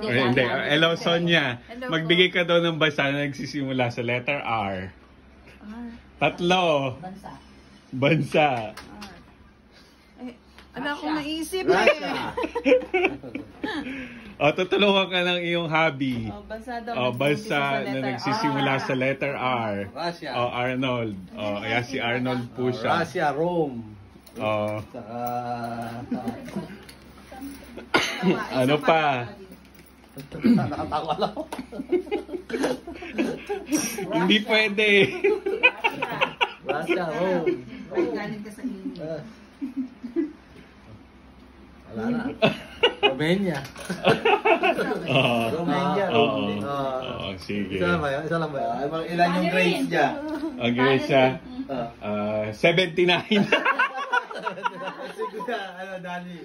Hindi. Hello, Sonia. Hello Magbigay ka daw ng bansa na nagsisimula sa letter R. Tatlo. Bansa. Wala akong naisip Russia. O, tutulungan ka ng iyong hobby. Bansa daw. O, bansa na nagsisimula sa letter R. Russia. O, Arnold. O, ayan si Arnold po siya. Russia, Rome. O, Saka... ano pa? Nakatawa lang. Hindi pwede. Russia, Rome. Galing ka sa inyo. Wala na. Romania. Romania. Sige. Isa lang ba yan? Isa lang ba yan? Ilan yung grades niya? Ang grade siya? 79. Siguro, Dani.